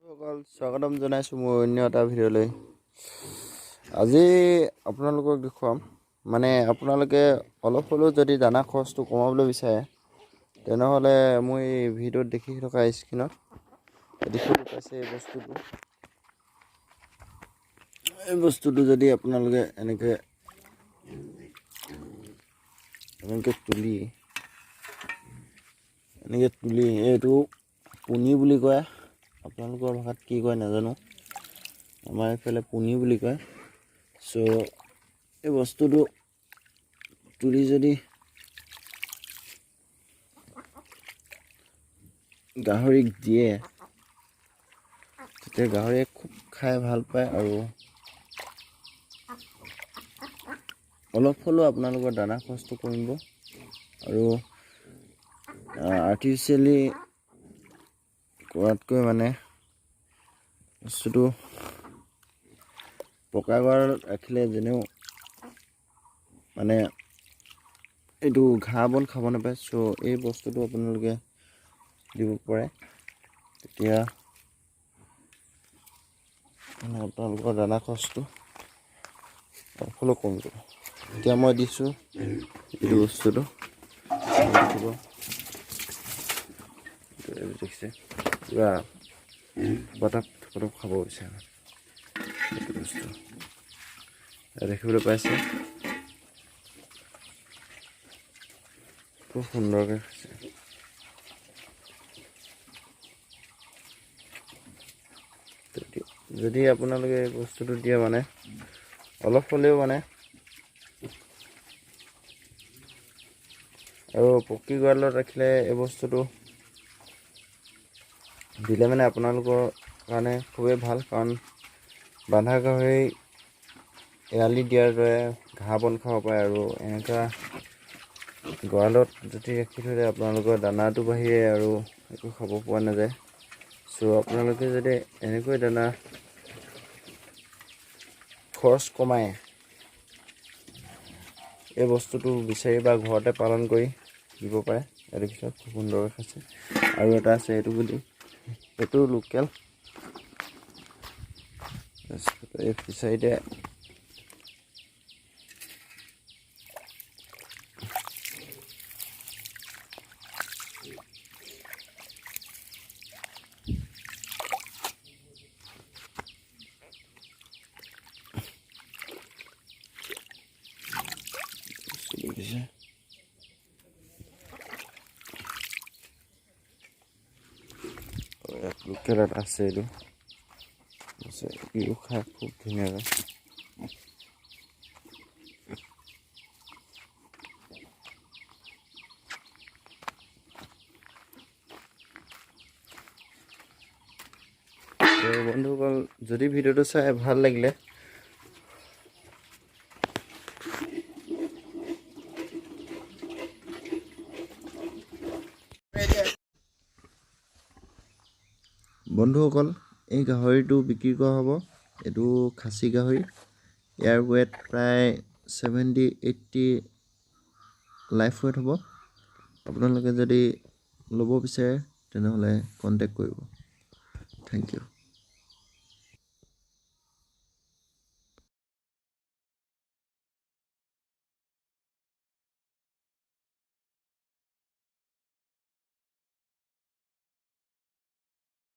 সকল স্বাগতম জনাইছোঁ মোৰ অন্য এটা ভিডিঅ'লৈ। আজি আপোনালোকক দেখুৱাম আপোনালোকে অলপ হ'লেও যদি দানা খৰচটো কমাবলৈ বিচাৰে তেনেহ'লে মই এই ভিডিঅ'ত দেখি থকা স্ক্ৰীনত দেখিবলৈ পাইছে এই বস্তুটো যদি আপোনালোকে এনেকৈ তুলি এইটো পুনি বুলি কয়, আপোনালোকৰ ভাষাত কি কয় নাজানো, আমাৰ এইফালে পুনি বুলি কয়। চ' এই বস্তুটো তুলি যদি গাহৰিক দিয়ে তেতিয়া গাহৰিয়ে খুব খাই ভাল পায় আৰু অলপ হ'লেও আপোনালোকৰ দানা খৰচটো কমিব আৰু আৰ্টিফিচিয়েলি কৰাতকৈ বস্তুটো পকা গঁৰালত ৰাখিলে যেনেও এইটো ঘাঁহ বন খাব নাপায়। চ' এই বস্তুটো আপোনালোকে দিব পাৰে, তেতিয়া আপোনালোকৰ দানা খৰচটো অলপ হ'লেও কমিব। এতিয়া মই দিছোঁ এইটো বস্তুটো দেখিছে পুৰা পটাপ খাব বিচাৰে এইটো বস্তু দেখিবলৈ পাইছে, খুব সুন্দৰকৈ খাইছে। যদি আপোনালোকে এই বস্তুটো দিয়ে অলপ হ'লেও আৰু পকী গঁৰালত ৰাখিলে এই বস্তুটো দিলে আপোনালোকৰ কাৰণে খুবেই ভাল, কাৰণ বন্ধা গাহৰি এৰালি দিয়াৰ দৰে ঘাঁহ বন খাব পাৰে আৰু এনেকুৱা গঁৰালত যদি ৰাখি থলে আপোনালোকৰ দানাটো বাহিৰে আৰু একো খাব পোৱা নাযায়। চ' আপোনালোকে যদি এনেকৈ দানা খৰচ কমাই এই বস্তুটো বিচাৰি বা ঘৰতে পালন কৰি দিব পাৰে। ইয়াৰ পিছত খুব সুন্দৰকৈ খাইছে। আৰু এটা আছে এইটো লোকেল, এই ফিচাৰীতে লোকেল এটা আছে, এইটো খাই খুব ধুনীয়াকৈ। বন্ধুসকল, যদি ভিডিঅ'টো চাই ভাল লাগিলে এই গাহৰিটো বিক্ৰী কৰা হ'ব। এইটো খাচী গাহৰি, ইয়াৰ ৱেট প্ৰায় 70-80 লাইফ ৱেট হ'ব। আপোনালোকে যদি ল'ব বিচাৰে তেনেহ'লে কণ্টেক্ট কৰিব। Thank U.